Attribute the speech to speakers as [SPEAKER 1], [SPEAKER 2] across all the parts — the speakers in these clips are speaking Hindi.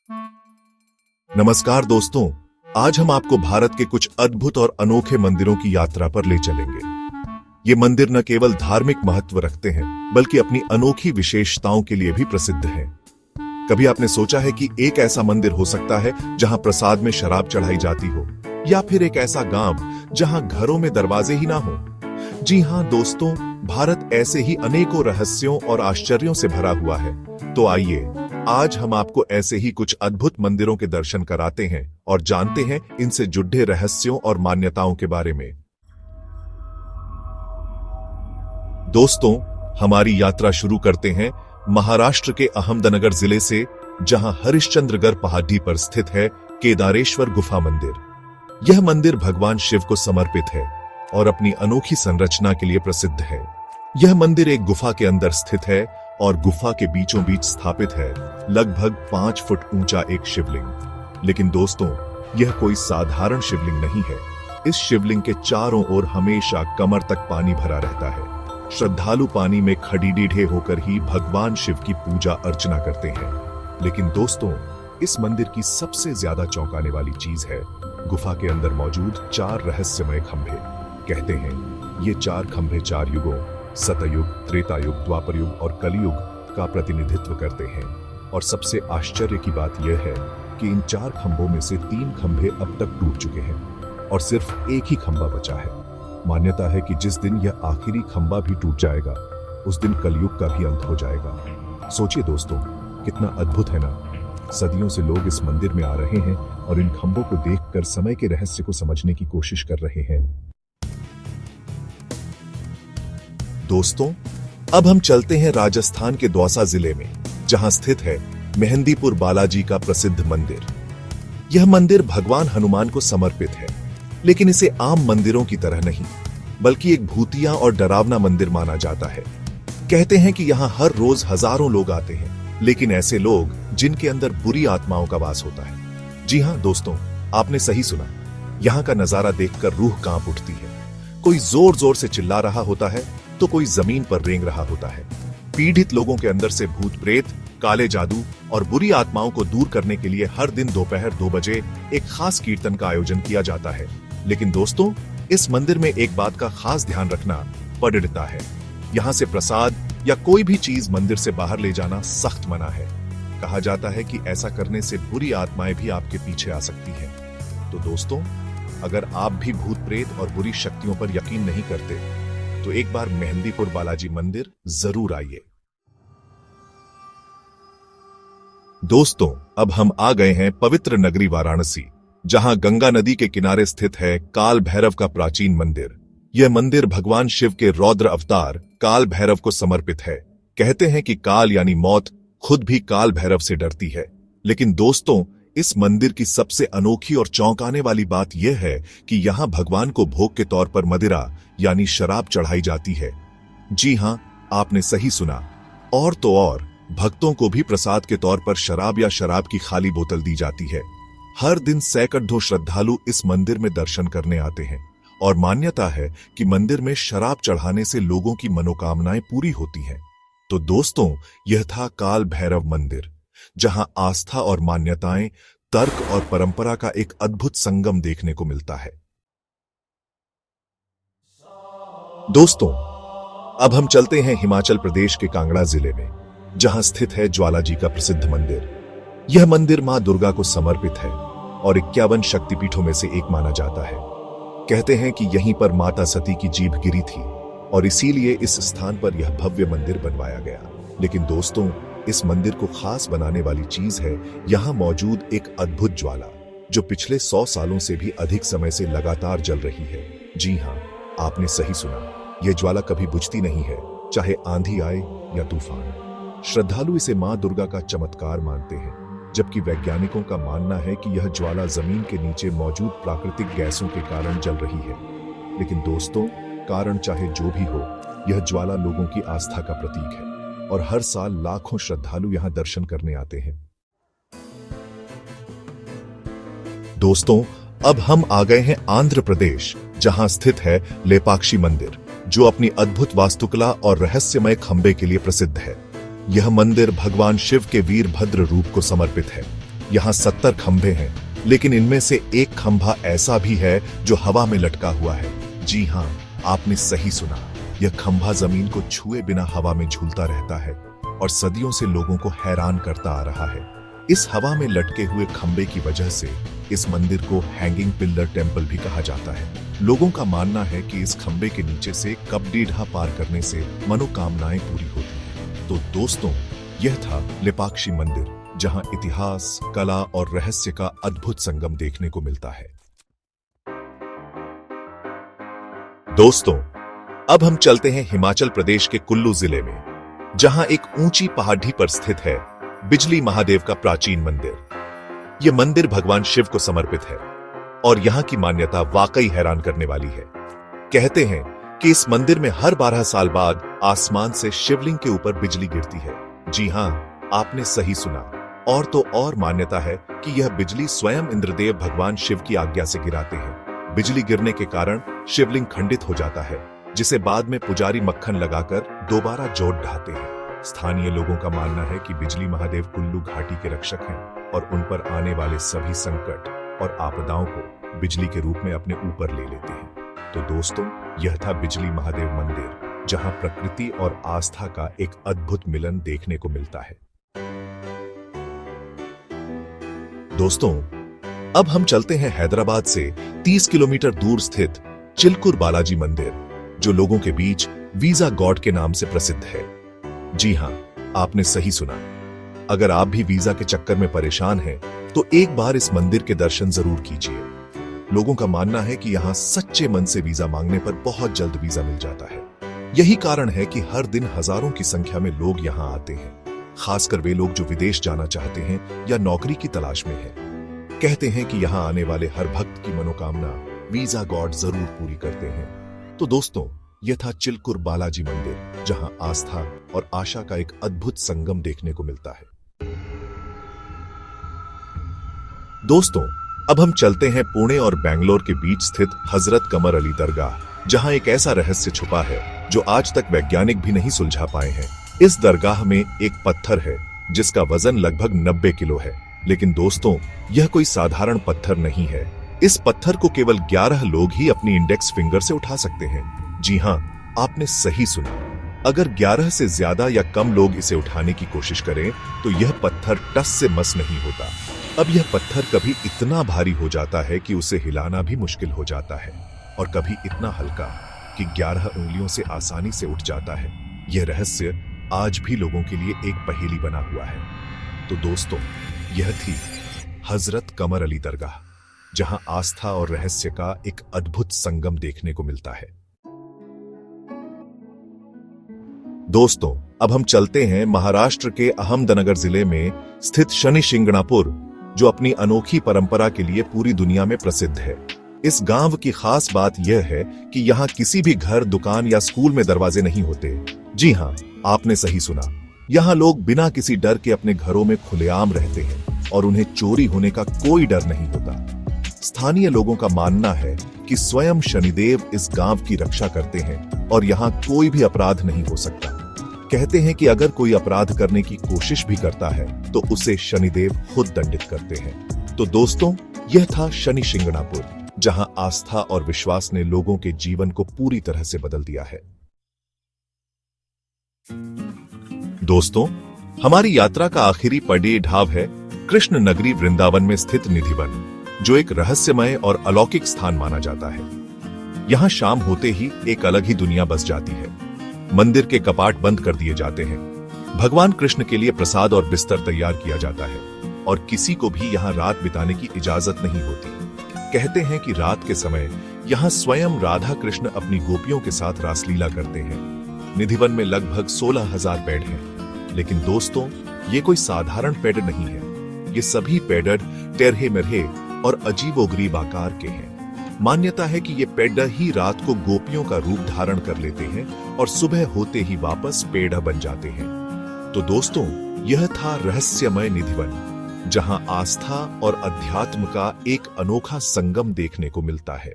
[SPEAKER 1] नमस्कार दोस्तों, आज हम आपको भारत के कुछ अद्भुत और अनोखे मंदिरों की यात्रा पर ले चलेंगे। ये मंदिर न केवल धार्मिक महत्व रखते हैं, बल्कि अपनी अनोखी विशेषताओं के लिए भी प्रसिद्ध हैं। कभी आपने सोचा है कि एक ऐसा मंदिर हो सकता है जहां प्रसाद में शराब चढ़ाई जाती हो, या फिर एक ऐसा गांव जहां घरों में दरवाजे ही ना हो? जी हां दोस्तों, भारत ऐसे ही अनेकों रहस्यों और आश्चर्यों से भरा हुआ है। तो आइए, आज हम आपको ऐसे ही कुछ अद्भुत मंदिरों के दर्शन कराते हैं और जानते हैं इनसे जुड़े रहस्यों और मान्यताओं के बारे में। दोस्तों, हमारी यात्रा शुरू करते हैं महाराष्ट्र के अहमदनगर जिले से, जहां हरिश्चंद्रगढ़ पहाड़ी पर स्थित है केदारेश्वर गुफा मंदिर। यह मंदिर भगवान शिव को समर्पित है और अपनी अनोखी संरचना के लिए प्रसिद्ध है। यह मंदिर एक गुफा के अंदर स्थित है और गुफा के बीचों बीच स्थापित है लगभग 5 फुट ऊंचा एक शिवलिंग। लेकिन दोस्तों, यह कोई साधारण शिवलिंग नहीं है। इस शिवलिंग के चारों ओर हमेशा कमर तक पानी भरा रहता है। श्रद्धालु पानी में खड़ीडीढ़े होकर ही भगवान शिव की पूजा अर्चना करते हैं। लेकिन दोस्तों, इस मंदिर की सबसे ज्यादा चौंकाने वाली चीज है गुफा के अंदर मौजूद 4 रहस्यमय खंभे। कहते हैं ये 4 खंभे 4 युगों, सतयुग, त्रेता युग, द्वापर युग और कलयुग का प्रतिनिधित्व करते हैं। और सबसे आश्चर्य की बात यह है कि इन 4 खंभों में से 3 खंभे अब तक टूट चुके हैं और सिर्फ एक ही खंभा बचा है। मान्यता है कि जिस दिन यह आखिरी खंभा भी टूट जाएगा, उस दिन कलयुग का भी अंत हो जाएगा। सोचिए दोस्तों, कितना अद्भुत है ना। सदियों से लोग इस मंदिर में आ रहे हैं और इन खंभों को देखकर समय के रहस्य को समझने की कोशिश कर रहे हैं। दोस्तों, अब हम चलते हैं राजस्थान के दौसा जिले में, जहां स्थित है मेहंदीपुर बालाजी का प्रसिद्ध मंदिर। यह मंदिर भगवान हनुमान को समर्पित है, लेकिन इसे आम मंदिरों की तरह नहीं, बल्कि एक भूतिया और डरावना मंदिर माना जाता है। कहते हैं कि यहां हर रोज हजारों लोग आते हैं, लेकिन ऐसे लोग जिनके अंदर बुरी आत्माओं का वास होता है। जी हां दोस्तों, आपने सही सुना। यहां का नजारा देखकर रूह कांप उठती है। कोई जोर जोर से चिल्ला रहा होता है, तो कोई जमीन पर रेंग रहा होता है। पीड़ित लोगों के अंदर से भूत प्रेत, काले जादू और बुरी आत्माओं को दूर करने के लिए हर दिन दोपहर 2 बजे एक खास कीर्तन का आयोजन किया जाता है। लेकिन दोस्तों, इस मंदिर में एक बात का खास ध्यान रखना पड़ता है। यहाँ से प्रसाद या कोई भी चीज मंदिर से बाहर ले जाना सख्त मना है। कहा जाता है कि ऐसा करने से बुरी आत्माएं भी आपके पीछे आ सकती हैं। तो दोस्तों, अगर आप भी भूत प्रेत और बुरी शक्तियों पर यकीन नहीं करते, तो एक बार मेहंदीपुर बालाजी मंदिर जरूर आइए। दोस्तों, अब हम आ गए हैं पवित्र नगरी वाराणसी, जहां गंगा नदी के किनारे स्थित है काल भैरव का प्राचीन मंदिर। यह मंदिर भगवान शिव के रौद्र अवतार काल भैरव को समर्पित है। कहते हैं कि काल यानी मौत खुद भी काल भैरव से डरती है। लेकिन दोस्तों, इस मंदिर की सबसे अनोखी और चौंकाने वाली बात यह है कि यहाँ भगवान को भोग के तौर पर मदिरा यानी शराब चढ़ाई जाती है। जी हां, आपने सही सुना। और तो और, भक्तों को भी प्रसाद के तौर पर शराब या शराब की खाली बोतल दी जाती है। हर दिन सैकड़ों श्रद्धालु इस मंदिर में दर्शन करने आते हैं और मान्यता है कि मंदिर में शराब चढ़ाने से लोगों की मनोकामनाएं पूरी होती हैं। तो दोस्तों, यह था काल भैरव मंदिर, जहां आस्था और मान्यताएं, तर्क और परंपरा का एक अद्भुत संगम देखने को मिलता है। दोस्तों, अब हम चलते हैं हिमाचल प्रदेश के कांगड़ा जिले में, जहां स्थित है ज्वाला जी का प्रसिद्ध मंदिर। यह मंदिर मां दुर्गा को समर्पित है और 51 शक्तिपीठों में से एक माना जाता है। कहते हैं कि यहीं पर माता सती की जीभ गिरी थी और इसीलिए इस स्थान पर यह भव्य मंदिर बनवाया गया। लेकिन दोस्तों, इस मंदिर को खास बनाने वाली चीज है यहाँ मौजूद एक अद्भुत ज्वाला, जो पिछले 100 सालों से भी अधिक समय से लगातार जल रही है। जी हाँ, आपने सही सुना। यह ज्वाला कभी बुझती नहीं है, चाहे आंधी आए या तूफान। श्रद्धालु इसे मां दुर्गा का चमत्कार मानते हैं, जबकि वैज्ञानिकों का मानना है कि यह ज्वाला जमीन के नीचे मौजूद प्राकृतिक गैसों के कारण जल रही है। लेकिन दोस्तों, कारण चाहे जो भी हो, यह ज्वाला लोगों की आस्था का प्रतीक है और हर साल लाखों श्रद्धालु यहां दर्शन करने आते हैं। दोस्तों, अब हम आ गए हैं आंध्र प्रदेश, जहां स्थित है लेपाक्षी मंदिर, जो अपनी अद्भुत वास्तुकला और रहस्यमय खंबे के लिए प्रसिद्ध है। यह मंदिर भगवान शिव के वीरभद्र रूप को समर्पित है। यहाँ 70 खंभे हैं, लेकिन इनमें से एक खंभा ऐसा भी है जो हवा में लटका हुआ है। जी हाँ, आपने सही सुना। यह खंभा जमीन को छुए बिना हवा में झूलता रहता है और सदियों से लोगों को हैरान करता आ रहा है। इस हवा में लटके हुए खंभे की वजह से इस मंदिर को हैंगिंग पिल्लर टेम्पल भी कहा जाता है। लोगों का मानना है कि इस खंभे के नीचे से कपडीढ़ा पार करने से मनोकामनाएं पूरी होती हैं। तो दोस्तों, यह था लेपाक्षी मंदिर, जहां इतिहास, कला और रहस्य का अद्भुत संगम देखने को मिलता है। दोस्तों, अब हम चलते हैं हिमाचल प्रदेश के कुल्लू जिले में, जहां एक ऊंची पहाड़ी पर स्थित है बिजली महादेव का प्राचीन मंदिर। यह मंदिर भगवान शिव को समर्पित है और यहां की मान्यता वाकई हैरान करने वाली है। कहते हैं कि इस मंदिर में हर 12 साल बाद आसमान से शिवलिंग के ऊपर बिजली गिरती है। जी हां, आपने सही सुना। और तो और मान्यता है कि यह बिजली स्वयं इंद्रदेव भगवान शिव की आज्ञा से गिराते हैं। बिजली गिरने के कारण शिवलिंग खंडित हो जाता है, जिसे बाद में पुजारी मक्खन लगाकर दोबारा जोड़ ढाते हैं। स्थानीय लोगों का मानना है कि बिजली महादेव कुल्लू घाटी के रक्षक हैं और उन पर आने वाले सभी संकट और आपदाओं को बिजली के रूप में अपने ऊपर ले लेते हैं। तो दोस्तों, यह था बिजली महादेव मंदिर, जहां प्रकृति और आस्था का एक अद्भुत मिलन देखने को मिलता है। दोस्तों, अब हम चलते हैं हैदराबाद से 30 किलोमीटर दूर स्थित चिलकुर बालाजी मंदिर, जो लोगों के बीच वीजा गॉड के नाम से प्रसिद्ध है। जी हां, आपने सही सुना। अगर आप भी वीजा के चक्कर में परेशान हैं, तो एक बार इस मंदिर के दर्शन जरूर कीजिए। लोगों का मानना है कि यहां सच्चे मन से वीजा मांगने पर बहुत जल्द वीजा मिल जाता है। यही कारण है कि हर दिन हजारों की संख्या में लोग यहां आते हैं, खासकर वे लोग जो विदेश जाना चाहते हैं या नौकरी की तलाश में हैं। कहते हैं कि यहां आने वाले हर भक्त की मनोकामना वीजा गॉड जरूर पूरी करते हैं। तो दोस्तों, यह था चिलकुर बालाजी मंदिर, जहां आस्था और आशा का एक अद्भुत संगम देखने को मिलता है। दोस्तों, अब हम चलते हैं पुणे और बेंगलोर के बीच स्थित हजरत कमर अली दरगाह, जहां एक ऐसा रहस्य छुपा है जो आज तक वैज्ञानिक भी नहीं सुलझा पाए हैं। इस दरगाह में एक पत्थर है जिसका वजन लगभग 90 किलो है। लेकिन दोस्तों, यह कोई साधारण पत्थर नहीं है। इस पत्थर को केवल 11 लोग ही अपनी इंडेक्स फिंगर से उठा सकते हैं। जी हां, आपने सही सुना। अगर 11 से ज्यादा या कम लोग इसे उठाने की कोशिश करें तो यह पत्थर टस से मस नहीं होता। अब यह पत्थर कभी इतना भारी हो जाता है कि उसे हिलाना भी मुश्किल हो जाता है, और कभी इतना हल्का कि 11 उंगलियों से आसानी से उठ जाता है। यह रहस्य आज भी लोगों के लिए एक पहेली बना हुआ है। तो दोस्तों, यह थी हजरत कमर अली दरगाह, जहां आस्था और रहस्य का एक अद्भुत संगम देखने को मिलता है। दोस्तों, अब हम चलते हैं महाराष्ट्र के अहमदनगर जिले में स्थित शनि शिंगणापुर, जो अपनी अनोखी परंपरा के लिए पूरी दुनिया में प्रसिद्ध है। इस गांव की खास बात यह है कि यहाँ किसी भी घर, दुकान या स्कूल में दरवाजे नहीं होते। जी हां, आपने सही सुना। यहाँ लोग बिना किसी डर के अपने घरों में खुलेआम रहते हैं और उन्हें चोरी होने का कोई डर नहीं होता। स्थानीय लोगों का मानना है कि स्वयं शनिदेव इस गांव की रक्षा करते हैं और यहाँ कोई भी अपराध नहीं हो सकता। कहते हैं कि अगर कोई अपराध करने की कोशिश भी करता है तो उसे शनिदेव खुद दंडित करते हैं। तो दोस्तों, यह था शनि शिंगणापुर, जहां आस्था और विश्वास ने लोगों के जीवन को पूरी तरह से बदल दिया है। दोस्तों, हमारी यात्रा का आखिरी पड़े ढाब है कृष्ण नगरी वृंदावन में स्थित निधिवन, जो एक रहस्यमय और अलौकिक स्थान माना जाता है। यहाँ शाम होते ही एक अलग ही दुनिया बस जाती है। मंदिर के कपाट बंद कर दिए जाते हैं, भगवान कृष्ण के लिए प्रसाद और बिस्तर तैयार किया जाता है और किसी को भी यहाँ रात बिताने की इजाजत नहीं होती। कहते हैं कि रात के समय यहाँ स्वयं राधा कृष्ण अपनी गोपियों के साथ रासलीला करते हैं। निधिवन में लगभग 16,000 पेड़ हैं, लेकिन दोस्तों, ये कोई साधारण पेड़ नहीं है। ये सभी पेड़ टेढ़े मेढ़े और अजीबोगरीब आकार के हैं। मान्यता है कि ये पेड़ ही रात को गोपियों का रूप धारण कर लेते हैं और सुबह होते ही वापस पेड़ बन जाते हैं। तो दोस्तों, यह था रहस्यमय निधिवन, जहां आस्था और अध्यात्म का एक अनोखा संगम देखने को मिलता है।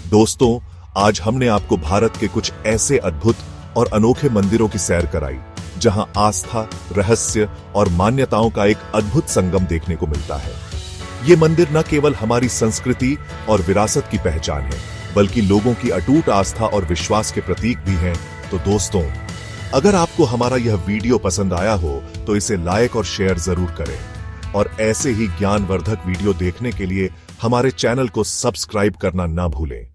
[SPEAKER 1] दोस्तों, आज हमने आपको भारत के कुछ ऐसे अद्भुत और अनोखे मंदिरों की सैर कराई जहां आस्था, रहस्य और मान्यताओं का एक अद्भुत संगम देखने को मिलता है। ये मंदिर न केवल हमारी संस्कृति और विरासत की पहचान है, बल्कि लोगों की अटूट आस्था और विश्वास के प्रतीक भी हैं। तो दोस्तों, अगर आपको हमारा यह वीडियो पसंद आया हो तो इसे लाइक और शेयर जरूर करें, और ऐसे ही ज्ञानवर्धक वीडियो देखने के लिए हमारे चैनल को सब्सक्राइब करना ना भूलें।